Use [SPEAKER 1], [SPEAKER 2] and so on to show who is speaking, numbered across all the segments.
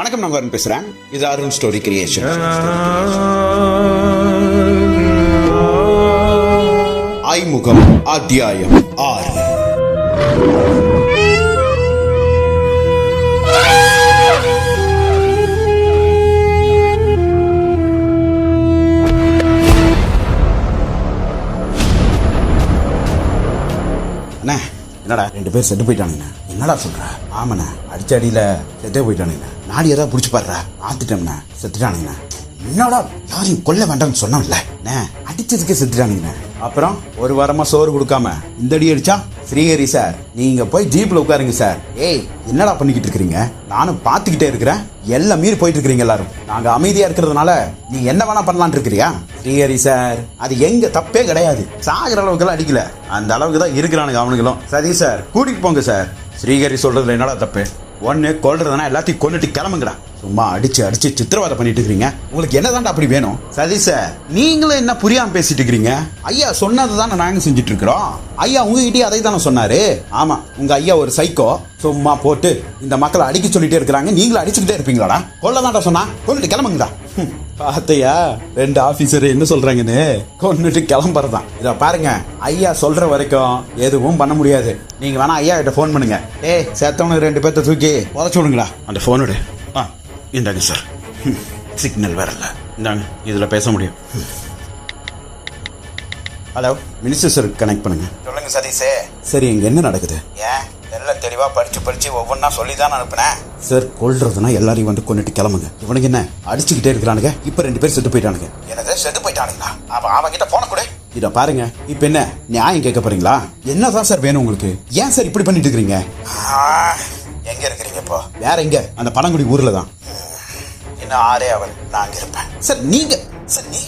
[SPEAKER 1] வணக்கம், நான் அருண் பேசுறேன். இது அருண் ஸ்டோரி கிரியேஷன். ஐமுகம் அத்தியாயம் 6. அண்ணா, என்னடா 2 பேர் செத்து போயிட்டானுங்க? என்னடா சொல்ற? ஆமாண்ணா, அடிச்ச அடியில செத்தே போயிட்டானுங்க. நாடி ஏதாவது பிடிச்சி பாடுறா, ஆத்துட்டோம்ண்ணா, செத்துட்டானுங்க. என்னடா யாரையும் கொல்ல வேண்டாம்னு சொன்னோம்ல, அடிச்சதுக்கே செத்துட்டானுங்க. அப்புறம் ஒரு வாரமா சோறு கொடுக்காம இந்த அடி அடிச்சா? ஸ்ரீஹரி சார், நீங்க போய் ஜீப்ல உட்காருங்க சார். ஏய், என்னடா பண்ணிக்கிட்டு இருக்கீங்க? நானும் பாத்துக்கிட்டே இருக்கிறேன். எல்லாம் மீறி போயிட்டு இருக்கிறீங்க எல்லாரும். நாங்க அமைதியா இருக்கிறதுனால நீ என்ன வேணா பண்ணலான் இருக்கிறியா? ஸ்ரீஹரி சார், அது எங்க தப்பே கிடையாது. சாகிற அளவுக்கு எல்லாம் அடிக்கல, அந்த அளவுக்கு தான் இருக்கிறானுங்க அவனுங்களும். சரி சார், கூட்டிட்டு போங்க சார். ஸ்ரீஹரி சொல்றதுல என்னடா தப்பு? ஒன்னு கொல்றதுனா எல்லாத்தையும் கொல்லிட்டு கிளம்புங்கடா. சும்மா அடிச்சு அடிச்சு சித்திரவதை பண்ணிட்டு இருக்கீங்க. உங்களுக்கு என்னதான்டா அப்படி வேணும்? சரி சார், நீங்களும் என்ன புரியாம பேசிட்டு இருக்கிறீங்க? ஐயா சொன்னதுதானே நாங்க செஞ்சுட்டு இருக்கிறோம். ஐயா உங்ககிட்டயே அதை தானே சொன்னாரு. ஆமா, உங்க ஐயா ஒரு சைக்கோ. சும்மா போட்டு இந்த மக்களை அடிக்க சொல்லிட்டே இருக்கிறாங்க, நீங்களும் அடிச்சுக்கிட்டே இருப்பீங்களாடா? கொல்லதான்டா சொன்னா, கொல்லிட்டு கிளம்புங்கடா. பாத்தையா 2 ஆபீசர் என்ன சொல்றாங்கன்னு? கொன்னுட்டு கிளம்புறதான். இத பாருங்க, ஐயா சொல்ற வரைக்கும் எதுவும் பண்ண முடியாது. நீங்க வேணா ஐயா கிட்ட போன் பண்ணுங்க. ஏய், செத்தவனுக்கு 2 பேர்த்த தூக்கி உதச்சு விடுங்களா. அந்த போனோட இந்தாங்க சார். சிக்னல் வரல, இந்தாங்க, இதுல பேச முடியும். ஹலோ, மினிஸ்டர் சார் கனெக்ட் பண்ணுங்க. சொல்லுங்க சதீஷே. சரி, இங்க என்ன நடக்குது? ஏன் எல்லாம் தெளிவா படிச்சு ஒவ்வொன்னா சொல்லி தான் அனுப்புனேன் சார். கொல்றதுனா எல்லாரையும் வந்து கொண்டுட்டு கிளம்புங்க. இவனுக்கு என்ன அடிச்சுக்கிட்டே இருக்கிறானுங்க? இப்ப 2 பேர் செத்து போயிட்டானுங்க. என்னது செத்து போயிட்டானுங்களா? அவன் கிட்ட போன கூட. இத பாருங்க, இப்ப என்ன நியாயம் கேட்க போறீங்களா? என்னதான் சார் வேணும் உங்களுக்கு? ஏன் சார் இப்படி பண்ணிட்டு இருக்கீங்க? எங்க இருக்கிறீங்க இப்போ? வேற எங்க? அந்த பனங்குடி ஊர்ல தான். இன்னும் 6 அவர் நாங்க இருப்பேன் சார். நீங்க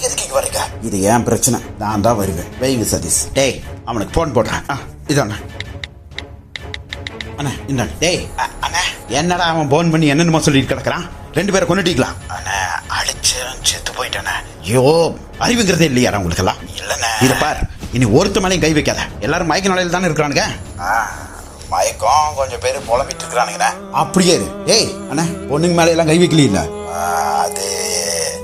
[SPEAKER 1] எதுக்கு வரீங்க? இது ஏன் பிரச்சனை, நான் தான் வருவேன். வைங்க சதீஷ். டேய், அவனுக்கு போன் போடுறேன். இதாண்ணா அண்ணா, இந்தாங்க. டேய் அண்ணா, என்னடா அவன் போன் பண்ணி என்னென்னமோ சொல்லிட்டு கிடக்குறான்? 2 பேரை கொண்டுட்டீங்களா? அண்ணா, அடிச்சு செத்து போயிட்டானே. ஐயோ, அறிவுங்கிறதே இல்லையா உங்களுக்கு எல்லாம்? இல்லண்ணா. இத பார், இனி ஒருத்த மேலையும் கை வைக்காத. எல்லாரும் மயக்க நிலையில தானே இருக்கிறானுங்க. மயக்கம் கொஞ்சம் பேர் புலம்பிட்டு இருக்கிறானுங்க. அப்படியே ஏய் அண்ணா, பொண்ணுங்க மேல எல்லாம் கை வைக்கல. அது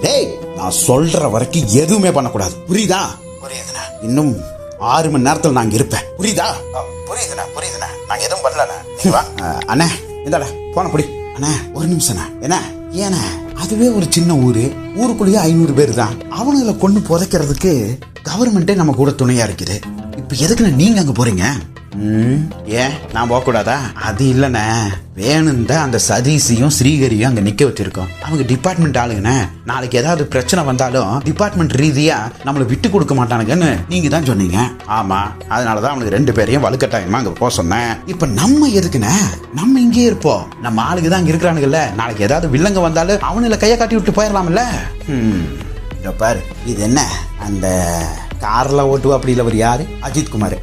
[SPEAKER 1] டேய், நான் சொல்ற வரைக்கும் எதுவுமே பண்ணக்கூடாது, புரியுதா? புரியுதுண்ணா. இன்னும் 6 மணி நேரத்தில் நாங்க இருப்பேன், புரியுதா? புரியுதுண்ணா. நாங்க எதுவும் பண்ணல. அண்ணா, இந்தாடா போன புடி. அண்ணா, ஒரு நிமிஷம்ண்ணா. என்ன ஏன்னா, அதுவே ஒரு சின்ன ஊரு. ஊருக்குள்ளேயே 500 பேர் தான். அவனுங்களை கொண்டு புதைக்கிறதுக்கு கவர்மெண்டே நம்ம கூட துணையா இருக்குது. இப்ப எதுக்குண்ணா நீங்க அங்க போறீங்க? ஏன் நான் போக கூடாதா? அது இல்லண்ணே, வேணும் தான் அந்த சதீஷையும் ஸ்ரீஹரியும் அங்க நிக்க வச்சிருக்கோம். அவங்க டிபார்ட்மெண்ட் ஆளுங்கண்ணே. நாளைக்கு ஏதாவது பிரச்சனை வந்தாலும் டிபார்ட்மெண்ட் ரீதியா நம்மளை விட்டு கொடுக்க மாட்டானுங்கன்னு நீங்க தான் சொன்னீங்க. ஆமா, அதனாலதான் அவனுக்கு 2 பேரையும் வலுக்கட்டாயமா அங்க போக சொன்னேன். இப்ப நம்ம எதுக்குண்ணே? நம்ம இங்கே இருப்போம். நம்ம ஆளுக்கு தான் அங்க இருக்கிறானுங்கல்ல. நாளைக்கு ஏதாவது வில்லங்க வந்தாலும் அவனுல கையை காட்டி விட்டு போயிடலாம்ல. இத பாரு, இது என்ன அந்த கார்ல ஓட்டுவா அப்படி இல்ல, ஒரு யாரு? அஜித் குமார்.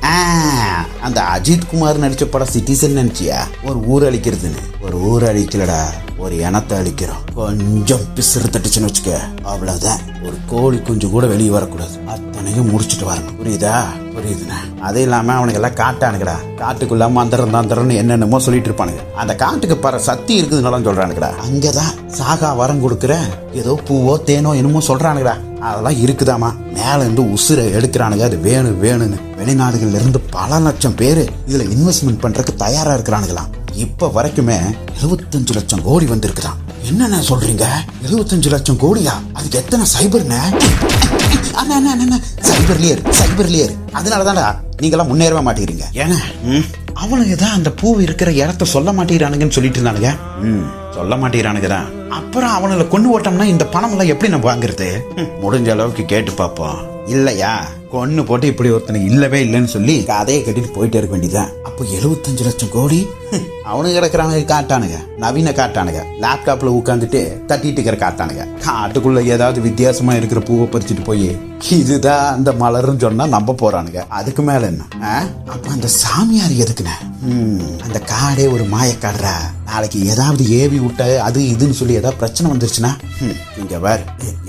[SPEAKER 1] அந்த அஜித் குமார் நடிச்ச படம் சிட்டிசன் நினைச்சியா? ஒரு ஊர் அழிக்கிறதுன்னு. ஒரு ஊர் அழிக்கலடா, ஒரு இனத்தை அழிக்கிறோம். கொஞ்சம் பிசுறு தட்டுச்சுன்னு வச்சுக்க, அவ்வளவுதான். ஒரு கோழி குஞ்சு கூட வெளியே வரக்கூடாது. அத்தனையும் முடிச்சுட்டு வரணும், புரியுதா? புரியுதுண்ணா. அது இல்லாம அவனுக்கு எல்லாம் காட்டானுங்கடா. காட்டுக்குள்ள மந்திரம் என்னென்னமோ சொல்லிட்டு இருப்பானுங்க. அந்த காட்டுக்கு பர சக்தி இருக்குதுன்னு சொல்றானுங்கடா. அங்கதான் சாகா வரம் கொடுக்குற ஏதோ பூவோ தேனோ என்னமோ சொல்றானுங்கடா. அதெல்லாம் இருக்குதாமா. மேல இருந்து உசுரை எடுக்கிறானுங்க. அது வேணும்னு வெளிநாடுகள்ல இருந்து பல லட்சம் பேரு இதுல இன்வெஸ்ட்மெண்ட் பண்றதுக்கு தயாரா இருக்கிறானுங்களாம். இப்ப வரைக்குமே 75 லட்சம் கோடி வந்திருக்குதான். என்ன சொல்றீங்க? 75 லட்சம் கோடியா? அதுக்கு எத்தனை சைபர்னு? சைபர்லியர். அதனாலதான்டா நீங்க எல்லாம் முன்னேறவே மாட்டேங்கிறீங்க. ஏன்னா அவனுக்கு தான் அந்த பூ இருக்கிற இடத்த சொல்ல மாட்டேங்கிறானுங்கன்னு சொல்லிட்டு இருந்தானுங்க. சொல்ல மாட்டேங்கிறானுங்க தான். அப்புறம் அவனுல கொண்டு ஓட்டோம்னா இந்த பணம் எல்லாம் எப்படி நம்ம வாங்குறது? முடிஞ்ச அளவுக்கு கேட்டு பார்ப்போம். இல்லையா, கொன்னு போட்டு இப்படி ஒருத்தனை இல்லவே இல்லைன்னு சொல்லி கதையை கட்டிட்டு போயிட்டே இருக்க வேண்டியதான். அப்போ 75 லட்சம் கோடி அவனுக்கு கிடக்குறானுங்க. காட்டானுங்க, நவீன காட்டானுங்க. லேப்டாப்ல உட்காந்துட்டு தட்டிட்டு இருக்கிற காட்டானுங்க. காட்டுக்குள்ள ஏதாவது வித்தியாசமா இருக்கிற பூவை பறிச்சுட்டு போய் இதுதான் அந்த மலர்னு சொன்னா நம்ப போறானுங்க. அதுக்கு மேல என்ன? அப்ப அந்த சாமியார் எதுக்குண்ணே? அந்த காடே ஒரு மாயக்காடுறா. நாளைக்கு ஏதாவது ஏவி விட்ட அது இதுன்னு சொல்லி ஏதாவது பிரச்சனை வந்துருச்சுன்னா இங்க வேற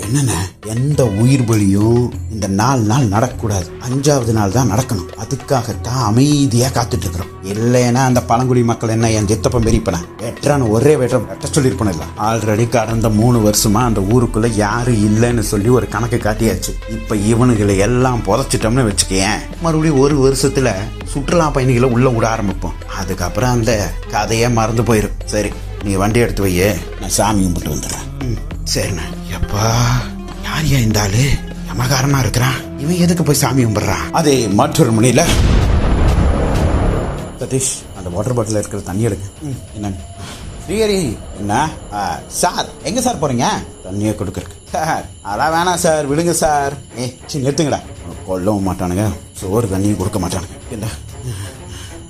[SPEAKER 1] என்னென்ன எந்த உயிர் பலியும் இந்த 4 நாள் நடக்கக்கூடாது. 5வது நாள் தான் நடக்கணும். அதுக்காகத்தான் அமைதியா காத்துட்டு இருக்கிறோம். இல்லைன்னா அந்த பழங்குடி மக்கள் என்ன என் சித்தப்பன் பெரியப்பன வெற்றான்னு ஒரே வெட்ட சொல்லியிருப்போம். இல்ல ஆல்ரெடி கடந்த 3 வருஷமா அந்த ஊருக்குள்ள யாரும் இல்லைன்னு சொல்லி ஒரு கணக்கு காட்டியாச்சு. இப்ப இவனுங்களை எல்லாம் புதைச்சிட்டோம்னு வச்சுக்கேன், மறுபடியும் 1 வருஷத்துல சுற்றுலா பயணிகளை உள்ள விட ஆரம்பிப்போம். அதுக்கப்புறம் அந்த கதையே மறந்து போயிடும். சரி, நீ வண்டி எடுத்து வையே, நான் சாமி கும்பிட்டு வந்துடுறேன். சரிண்ணா. எப்பா யார் இந்த ஆளு யமகாரனா இருக்கிறான்? இவன் எதுக்கு போய் சாமி கும்பிடுறான்? அதே மற்றொரு முனையில சதீஷ் அந்த வாட்டர் பாட்டில் இருக்கிற தண்ணி எடுங்க. என்ன ஸ்ரீஹரி? என்ன சார், எங்க சார் போறீங்க? தண்ணியை கொடுக்குறக்கு சார். அதான் வேணாம் சார், விடுங்க சார். சரி நிறுத்துங்கடா. கொல்லவும் மாட்டானுங்க, சோறு தண்ணியும் கொடுக்க மாட்டானுங்க. என்ன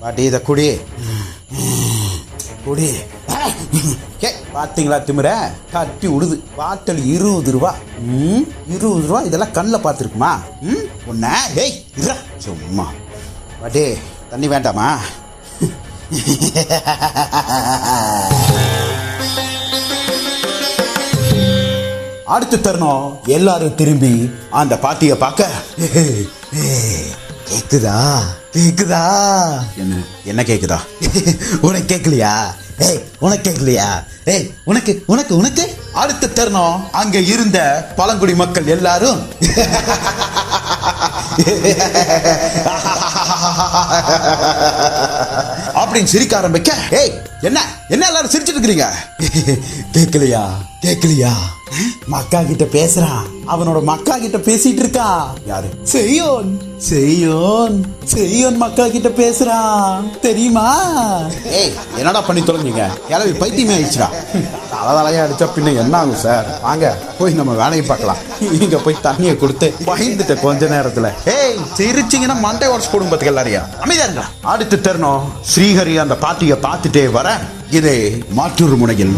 [SPEAKER 1] பாட்டி இதை குடி குடி. பாத்தீங்களா திமிர கட்டி விடுது. பாட்டில் 20 ரூபா. 20 ரூபா இதெல்லாம் கண்ணில் பார்த்துருக்குமா? ஒன்ன டேய் சும்மா பாட்டி தண்ணி வேண்டாமா? அடுத்து தரணும் எல்லாரும் திரும்பி அந்த பாட்டிய பார்க்க. கேக்குதா கேக்குதா? என்ன கேக்குதா? உனக்கு கேட்கலையா? உனக்கு கேட்கலையா? உனக்கு உனக்கு உனக்கு அடுத்த தருணம் அங்க இருந்த பழங்குடி மக்கள் எல்லாரும் அப்படின்னு சிரிக்க ஆரம்பிக்க. என்ன என்ன எல்லாரும் சிரிச்சிட்டு இருக்கிறீங்க? கேட்கலையா கேட்கலையா? மக்கா கிட்ட பேசுறான். அவனோட மக்கா கிட்ட பேசிட்டு இருக்கா. யாரு? செய்யோன் செய்யோன் செய்யோன் மக்கா கிட்ட பேசுறான் தெரியுமா? என்னடா பண்ணி தொலைஞ்சீங்க? கிளவி பைத்தியமே ஆயிடுச்சுடா. தலையா அடிச்சா பின்ன என்ன ஆகும் சார்? வாங்க போய் நம்ம வேலையை பார்க்கலாம். இங்க போய் தண்ணியை கொடுத்து பயந்துட்ட கொஞ்ச நேரத்துல. சிரிச்சிங்கன்னா மண்டை உடச்சு போடும் பார்த்துக்க எல்லாரையா. அமைதியா. அடுத்து தரணும் ஸ்ரீஹரி அந்த பாட்டியை பார்த்துட்டே வர. இதே மாற்றூர் முனையில்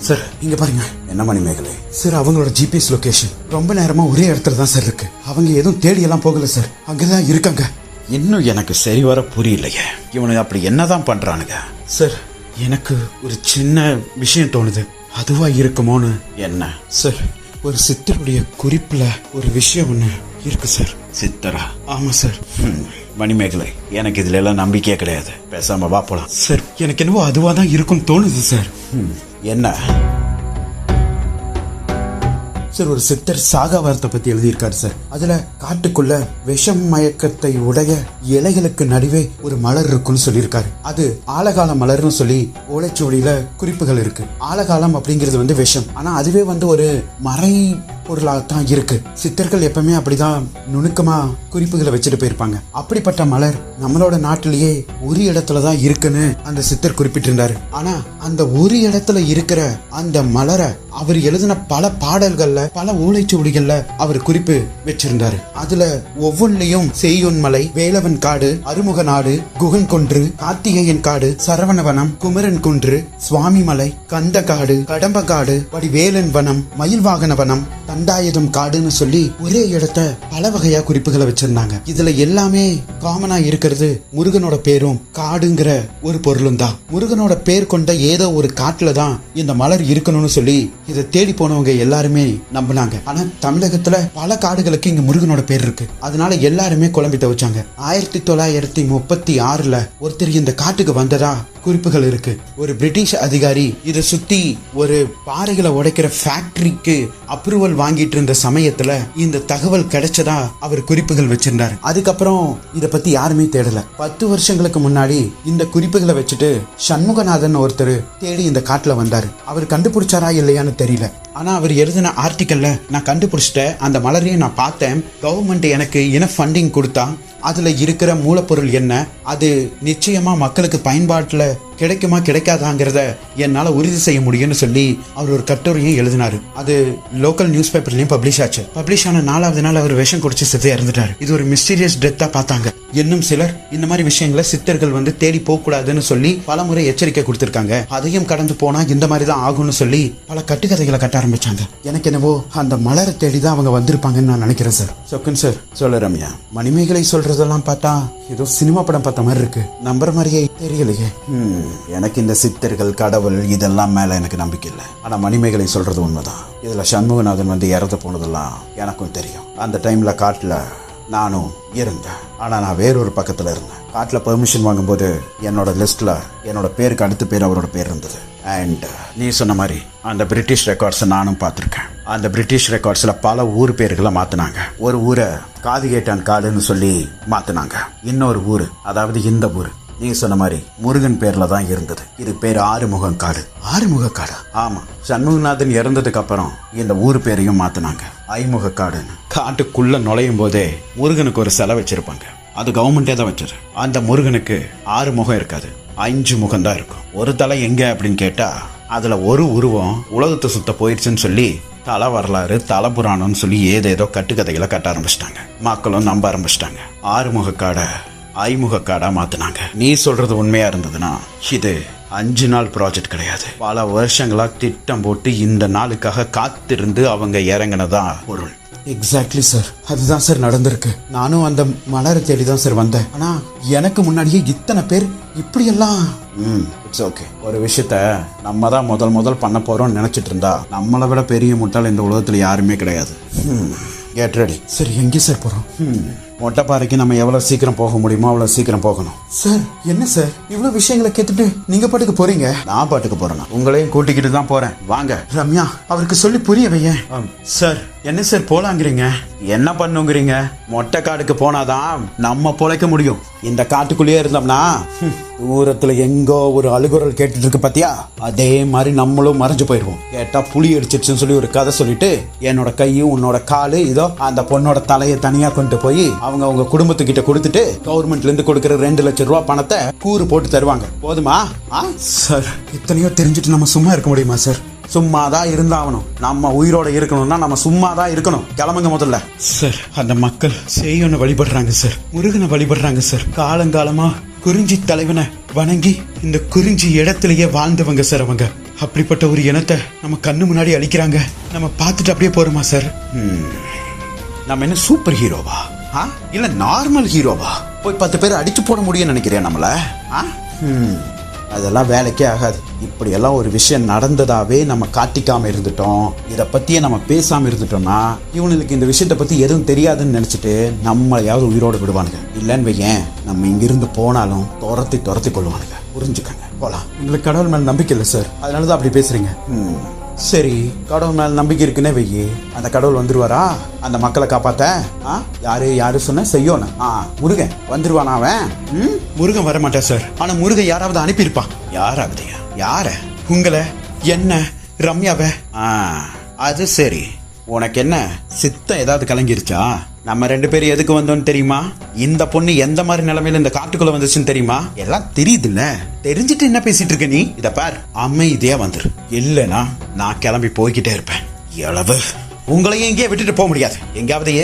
[SPEAKER 1] சார் இங்க பாருங்க. என்ன மணிமேகலை சார், அவங்களோட ஜிபிஎஸ் லொகேஷன் ரொம்ப நேரமா ஒரே இடத்துல தான் சார் இருக்கு. அவங்க எதுவும் தேடி எல்லாம் போகல சார், அங்கதான் இருக்காங்க. இன்னும் எனக்கு சரி வர புரியலையே, இவனுக்கு அப்படி என்னதான் பண்றானுங்க சார். எனக்கு ஒரு சின்ன விஷயம் தோணுது, அதுவா இருக்குமோன்னு. என்ன சார்? ஒரு சித்தருடைய குறிப்புல ஒரு விஷயம் ஒண்ணு இருக்கு சார். சித்தரா? ஆமா சார். மணிமேகலை, எனக்கு இதுல எல்லாம் நம்பிக்கையே கிடையாது. பேசாம வா போலாம் சார். எனக்கு என்னவோ அதுவா தான் இருக்கும்னு தோணுது சார். என்ன சார்? ஒரு சித்தர் சாகாவாரத்தை பத்தி எழுதியிருக்காரு சார். அதுல காட்டுக்குள்ள விஷம் மயக்கத்தை உடைய இலைகளுக்கு நடுவே ஒரு மலர் இருக்குன்னு சொல்லியிருக்காரு. அது ஆலகால மலர்னு சொல்லி ஓலைச்சுவடியில குறிப்புகள் இருக்கு. ஆலகாலம் அப்படிங்கிறது விஷம், ஆனா அதுவே ஒரு மறை பொருளாகத்தான் இருக்கு. சித்தர்கள் எப்பவுமே அப்படிதான் நுணுக்கமா குறிப்புகளை வச்சுட்டு போயிருப்பாங்க. அப்படிப்பட்ட மலர் நம்மளோட நாட்டிலேயே ஒரு இடத்துலதான் இருக்குன்னு அந்த சித்தர் குறிப்பிட்டிருந்தாரு. ஆனா அந்த ஒரு இடத்துல இருக்கிற அந்த மலரை அவர் எழுதின பல பாடல்கள்ல பல ஓலைச்சுவடிகள்ல அவர் குறிப்பு வச்சிருந்தாரு. அதுல ஒவ்வொன்றையும் செய்யோன் மலை, வேலவன் காடு, அருமுக நாடு, குகன் குன்று, கார்த்திகேயன் காடு, சரவணவனம், குமரன் குன்று, சுவாமி மலை, கந்த காடு, கடம்ப காடு, வடிவேலன் வனம், மயில்வாகன வனம், தண்டாயுதம் காடுன்னு சொல்லி ஒரே இடத்த பல வகையா குறிப்புகளை வச்சிருந்தாங்க. இதுல எல்லாமே காமனா இருக்கிறது முருகனோட பேரும் காடுங்கிற ஒரு பொருளும் தான். முருகனோட பேர் கொண்ட ஏதோ ஒரு காட்டுல தான் இந்த மலர் இருக்கணும்னு சொல்லி இதை தேடி போனவங்க எல்லாருமே நம்பினாங்க. ஆனா தமிழகத்துல பல காடுகளுக்கு இங்க முருகனோட பேர் இருக்கு. அதனால எல்லாருமே குழம்பி தவிச்சாங்க. 1936 ஒருத்தர் இந்த காட்டுக்கு வந்ததா குறிப்புகள் இருக்கு. ஒரு பிரிட்டிஷ் அதிகாரி இதை சுத்தி ஒரு பாறைகளை உடைக்கிற ஃபேக்டரிக்கு அப்ரூவல் வாங்கிட்டு இருந்த சமயத்துல இந்த தகவல் கிடைச்சதா அவர் குறிப்புகள் வச்சிருந்தாரு. அதுக்கப்புறம் இத பத்தி யாருமே தேடல. 10 வருஷங்களுக்கு முன்னாடி இந்த குறிப்புகளை வச்சுட்டு சண்முகநாதன் ஒருத்தர் தேடி இந்த காட்டுல வந்தாரு. அவர் கண்டுபிடிச்சாரா இல்லையான்னு தெரியல. ஆனா அவர் எழுதின ஆர்டிக்கல்ல நான் கண்டுபிடிச்சிட்டேன், அந்த மலரையும் நான் பார்த்தேன், கவர்மெண்ட் எனக்கு என்ன ஃபண்டிங் கொடுத்தா, அதுல இருக்கிற மூலப்பொருள் என்ன, அது நிச்சயமா மக்களுக்கு பயன்பாட்டுல கிடைக்குமா கிடைக்காதாங்கிறத என்னால உறுதி செய்ய முடியும்னு சொல்லி அவர் ஒரு கட்டுரையும் எழுதினாரு. அது லோக்கல் நியூஸ் பேப்பர்லயும் பப்ளிஷ் ஆச்சு. பப்ளிஷ் ஆன 4வது நாள் அவர் விஷம் குடிச்சு செத்து இறந்துட்டாரு. இது ஒரு மிஸ்டீரியஸ் டெத்தா பார்த்தாங்க. இன்னும் சிலர் இந்த மாதிரி விஷயங்களை சித்தர்கள் தேடி போக கூடாதுன்னு சொல்லி பல முறை எச்சரிக்கை கொடுத்திருக்காங்க. அதையும் கடந்து போனா இந்த மாதிரி தான் ஆகும்னு சொல்லி பல கட்டுக்கதைகளை கட்ட ஆரம்பிச்சாங்க. எனக்கு என்னவோ அந்த மலரை தேடிதான் அவங்க வந்திருப்பாங்கன்னு நான் நினைக்கிறேன் சார். சொக்கன் சார் சொல்ல ரம்யா, மணிமேகலை சொல்றதெல்லாம் பார்த்தா ஏதோ சினிமா படம் பார்த்த மாதிரி இருக்கு, நம்புற மாதிரியே தெரியலையே. எனக்கு இந்த சித்தர்கள் கடவுள் இதெல்லாம் மேல எனக்கு நம்பிக்கை இல்லை. ஆனா மணிமேகலை சொல்றது உண்மைதான். இதுல சண்முகநாதன் வந்து இறந்து போனதெல்லாம் எனக்கும் தெரியும். அந்த டைம்ல காட்டுல நானும் இருந்தேன். ஆனா நான் வேறொரு பக்கத்துல இருந்தேன். காட்டுல பெர்மிஷன் வாங்கும்போது என்னோட லிஸ்ட்ல என்னோட பேருக்கு அடுத்த பேர் அவரோட பேர் இருந்தது. அண்ட் நீ சொன்ன மாதிரி அந்த பிரிட்டிஷ் ரெக்கார்ட்ஸை நானும் பார்த்துருக்கேன். அந்த பிரிட்டிஷ் ரெக்கார்ட்ஸ்ல பல ஊர் பேர்களை மாத்தினாங்க. ஒரு ஊரை காதுகேட்டான் காடுன்னு சொல்லி மாத்தினாங்க. இன்னொரு ஊரு, அதாவது இந்த ஊரு நீ சொன்ன மாதிரி முருகன் பேர்ல தான் இருந்தது. இது பேர் ஆறுமுகம் காடு. ஆறுமுக காடு, ஆமா. சண்முகநாதன் இறந்ததுக்கு அப்புறம் இந்த ஊர் பேரையும் மாத்தினாங்க, ஐமுக காடுன்னு. காட்டுக்குள்ள நுழையும் போதே முருகனுக்கு ஒரு சிலை வச்சிருப்பாங்க. அது கவர்மெண்டே தான் வச்சது. அந்த முருகனுக்கு 6 முகம் இருக்காது, 5 முகம் தான் இருக்கும். ஒரு தலை எங்க அப்படின்னு கேட்டா அதுல ஒரு உருவம் உலகத்தை சுத்த போயிடுச்சுன்னு சொல்லி தலை வரலாறு தலை புராணம்னு சொல்லி ஏதேதோ கட்டுக்கதைகளை கட்ட ஆரம்பிச்சிட்டாங்க. மக்களும் நம்ப ஆரம்பிச்சிட்டாங்க. ஆறுமுக காடை ஐமுக காடா மாத்தினாங்க. நீ சொல்றது உண்மையா இருந்ததுன்னா இது 5 நாள் ப்ராஜெக்ட் கிடையாது. பல வருஷங்களா திட்டம் போட்டு இந்த நாளுக்காக காத்திருந்து அவங்க இறங்கினதா பொருள். எக்ஸாக்ட்லி சார், அதுதான் சார் நடந்திருக்கு. நானும் அந்த மலரை தேடி தான் சார் வந்தேன். ஆனா எனக்கு முன்னாடியே இத்தனை பேர் இப்படியெல்லாம். It's okay. ஒரு விஷயத்த நம்ம தான் முதல் பண்ண போறோம்னு நினைச்சிட்டு இருந்தா நம்மளை விட பெரிய முட்டாள் இந்த உலகத்துல யாருமே கிடையாது. Get ready. சரி, எங்கே சார் போறோம்? மொட்டைப்பாறைக்கு நம்ம எவ்வளவு சீக்கிரம் போக முடியுமோ அவ்வளவு சீக்கிரம் போகணும். சார் என்ன சார் இவ்வளவு விஷயங்களை கேட்டுட்டு நீங்க பாட்டுக்கு போறீங்க? நான் பாட்டுக்கு போறேன், உங்களையும் கூட்டிக்கிட்டு தான் போறேன். வாங்க ரம்யா, அவருக்கு சொல்லி புரிய வையேன். சார் என்ன சார் போலாங்கிறீங்க? என்ன பண்ணுங்கிறீங்க? மொட்டை காடுக்கு போனாதான் நம்ம பொழைக்க முடியும். இந்த காட்டுக்குள்ளேயே இருந்தோம்னா தூரத்துல எங்கோ ஒரு அழுகுரல் கேட்டுட்டு இருக்கு பாத்தியா, அதே மாதிரி நம்மளும் மறைஞ்சு போயிடுவோம். கேட்டா புலி அடிச்சிருச்சுன்னு சொல்லி ஒரு கதை சொல்லிட்டு என்னோட கையும் உன்னோட காலு இதோ அந்த பொண்ணோட தலையை தனியா கொண்டு போய் அவங்க குடும்பத்துக்கிட்ட கொடுத்துட்டு கவர்மெண்ட்ல இருந்து கொடுக்கிற 2 லட்சம் ரூபாய் பணத்தை கூறு போட்டு தருவாங்க. போதுமா? சார் இத்தனையோ தெரிஞ்சுட்டு நம்ம சும்மா இருக்க முடியுமா சார்? சும்மாதான் இருந்தாகணும். நம்ம உயிரோட இருக்கணும்னா நம்ம சும்மாதான் இருக்கணும். கிளம்புங்க முதல்ல. சார் அந்த மக்கள் செய்யணும் வழிபடுறாங்க சார், முருகனை வழிபடுறாங்க சார். காலங்காலமா குறிஞ்சி தலைவனை வணங்கி இந்த குறிஞ்சி இடத்திலேயே வாழ்ந்தவங்க சார் அவங்க. அப்படிப்பட்ட ஒரு இனத்தை நம்ம கண்ணு முன்னாடி அழிக்கிறாங்க. நம்ம பார்த்துட்டு அப்படியே போறோமா சார்? நம்ம என்ன சூப்பர் ஹீரோவா இல்ல நார்மல் ஹீரோவா? போய் 10 பேர் அடிச்சு போட முடியும்னு நினைக்கிறேன் நம்மள? அதெல்லாம் வேலைக்கே ஆகாது. இப்படி எல்லாம் ஒரு விஷயம் நடந்ததாவே நம்ம காட்டிக்காம இருந்துட்டோம், இத பத்தியே நம்ம பேசாம இருந்துட்டோம்னா இவனுக்கு இந்த விஷயத்த பத்தி எதுவும் தெரியாதுன்னு நினைச்சிட்டு நம்மளையாவது உயிரோடு விடுவானுங்க. இல்லன்னு வையேன், நம்ம இங்கிருந்து போனாலும் துரத்தி கொள்ளுவானுங்க. புரிஞ்சுக்கங்க, போலாம். உங்களுக்கு கடவுள் மேல நம்பிக்கை இல்லை சார், அதனாலதான் அப்படி பேசுறீங்க. சரி, கடவுள் மேல நம்பிக்கை இருக்குன்னே வையே, அந்த கடவுள் வந்துருவாரா அந்த மக்களை காப்பாத்த? யாரு சொன்ன செய்யோன? முருகன் வந்துருவானா? அவன் முருகன் வர மாட்டா சார். ஆனா முருகன் யாராவது அனுப்பியிருப்பான். யாராவது? யார? உங்களை, என்ன, ரம்யாவ? அது சரி. உனக்கு என்ன சித்தம் ஏதாவது கலங்கிருச்சா? நம்ம 2 பேரும் எதுக்கு வந்தோம்னு தெரியுமா? இந்த பொண்ணு எந்த மாதிரி நிலைமையில இந்த காட்டுக்குள்ள வந்துச்சுன்னு தெரியுமா? எல்லாம் தெரியுது இல்ல? தெரிஞ்சுட்டு என்ன பேசிட்டு இருக்க நீ? இத பார், அமைதியா வந்துரு. இல்லனா நான் கிளம்பி போய்கிட்டே இருப்பேன். எவ்வளவு உங்களையும் எங்கேயே விட்டுட்டு போக முடியாது. எங்காவது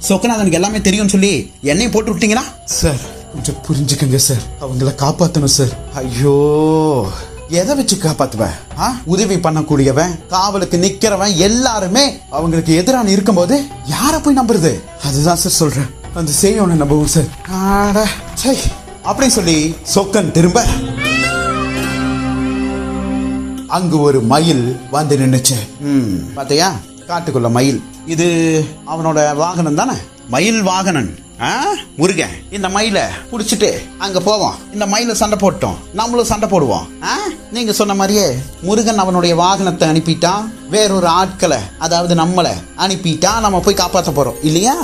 [SPEAKER 1] சொக்கநாதனுக்கு எல்லாமே தெரியும்னு சொல்லி என்னையும் போட்டு விட்டீங்கன்னா சார் கொஞ்சம் புரிஞ்சுக்கங்க சார். அவங்கள காப்பாத்தணும் சார். ஐயோ, எதை வச்சு காப்பாத்துவ? உதவி பண்ணக்கூடியவன், காவலுக்கு நிக்கிறவன் எல்லாருமே அவங்களுக்கு எதிரான இருக்கும்போது யார போய் நம்புறது? அதுதான் சார் சொல்றேன், அந்த செய்யோன நம்புவோம் சார். அப்படின்னு சொல்லி சொக்கன் திரும்ப அங்கு ஒரு மயில் வந்து நின்னுச்சு. பாத்தியா, காட்டுக்குள்ள மயில். இது அவனோட வாகனம் தானே, மயில் வாகனன். முருகன் இந்த மயில புடிச்சிட்டு அங்க போவோம். இந்த மயில சண்டை போட்டோம், நம்மளும் சண்டை போடுவோம். நீங்க சொன்ன மாதிரியே முருகன் அவனுடைய வாகனத்தை அனுப்பிட்டான், வேறொரு ஆட்களை அதாவது நம்மளை அனுப்பிட்டா நம்ம போய் காப்பாற்ற போறோம் இல்லையா?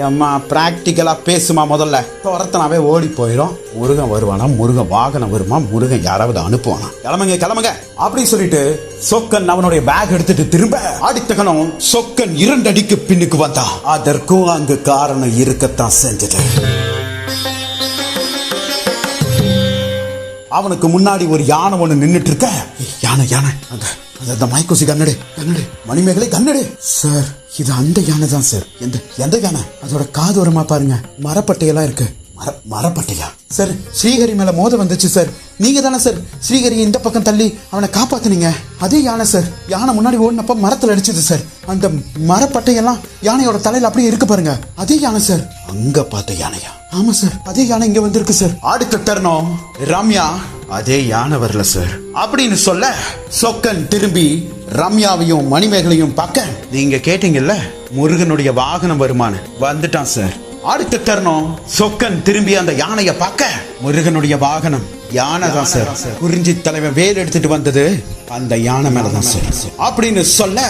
[SPEAKER 1] ஏம்மா பிராக்டிக்கலா பேசுமா? முதல்ல துரத்தனாவே ஓடி போயிடும். முருகன் வருவானா? முருகன் வாகனம் வருமா? முருகன் யாராவது அனுப்புவானா? கிளம்புங்க அப்படின்னு சொல்லிட்டு சொக்கன் அவனுடைய பேக் எடுத்துட்டு திரும்ப அடுத்த கணம் சொக்கன் 2 அடிக்கு பின்னுக்கு வந்தான். அதற்கும் அங்கு காரணம் இருக்கத்தான் செஞ்சது. அவனுக்கு முன்னாடி ஒரு யானை ஒண்ணு நின்னுட்டு இருக்க. யானை அந்த மைக்கோசி கண்ணடு மணிமேகலை கண்ணடு சார். இது அந்த யானை தான் சார். எந்த யானை? அதோட காது ஓரமா பாருங்க, மரப்பட்டையெல்லாம் இருக்கு. மரப்பட்டையா சார்? ஸ்ரீஹரி மேல மோத வந்துச்சு சார். நீங்க தானே சார் ஸ்ரீஹரி இந்த பக்கம் தள்ளி அவனை காப்பாத்துனீங்க? அதே யானை சார். யானை முன்னாடி ஓடினப்ப மரத்துல அடிச்சது சார். அந்த மரப்பட்டையெல்லாம் யானையோட தலையில அப்படியே இருக்கு பாருங்க, அதே யானை சார். அங்க பார்த்த யானையா? ஆமா சார், அதே யானை இங்க வந்திருக்கு சார். அடுத்த தருணம் ரம்யா அதே யானை வரல சார் அப்படின்னு சொல்ல சொக்கன் திரும்பி ரம்யாவையும் மணிமேகலையும் பார்க்க, நீங்க கேட்டீங்கல்ல முருகனுடைய வாகனம் வருமானு, வந்துட்டான் சார். அடுத்த தருணம் சொக்கன் திரும்பி அந்த யானைய பார்க்க, முருகனுடைய வாகனம் யானை தான் சார். குறிஞ்சி தலைவன் வேல் எடுத்துட்டு வந்தது அந்த யானை மேலதான் சார் அப்படின்னு சொல்ல,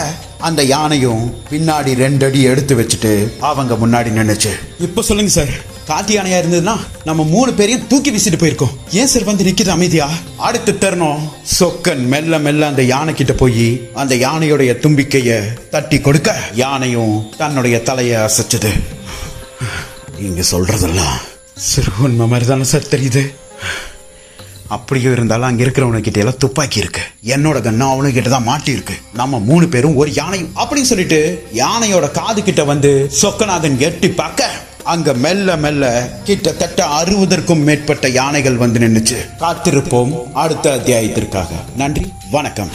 [SPEAKER 1] அந்த யானையும் பின்னாடி 2 அடி எடுத்து வச்சுட்டு அவங்க முன்னாடி நின்னுச்சு. இப்ப சொல்லுங்க சார், காட்டு யானையா இருந்ததுன்னா நம்ம 3 பேரையும் தூக்கி வீசிட்டு போயிருக்கோம். ஏன் சார் வந்து நிக்கிது அமைதியா? அடுத்த தருணம் சொக்கன் மெல்ல மெல்ல அந்த யானை கிட்ட போய் அந்த யானையுடைய தும்பிக்கைய தட்டி கொடுக்க, யானையும் தன்னுடைய தலைய அசைச்சது. நீங்க சொல்றதெல்லாம் சார் உண்மை மாதிரி தானே சார் தெரியுது. அப்படியே இருந்தாலும் அங்க இருக்கிறவன கிட்ட எல்லாம் துப்பாக்கி இருக்கு, என்னோட கண்ணா அவனு கிட்ட தான் மாட்டி இருக்கு. நம்ம 3 பேரும் ஒரு யானையும் அப்படின்னு சொல்லிட்டு யானையோட காது கிட்ட வந்து சொக்கநாதன் எட்டி பார்க்க, அங்க மெல்ல மெல்ல கிட்டத்தட்ட 60க்கும் மேற்பட்ட யானைகள் வந்து நின்னுச்சு. காத்திருப்போம் அடுத்த அத்தியாயத்திற்காக. நன்றி, வணக்கம்.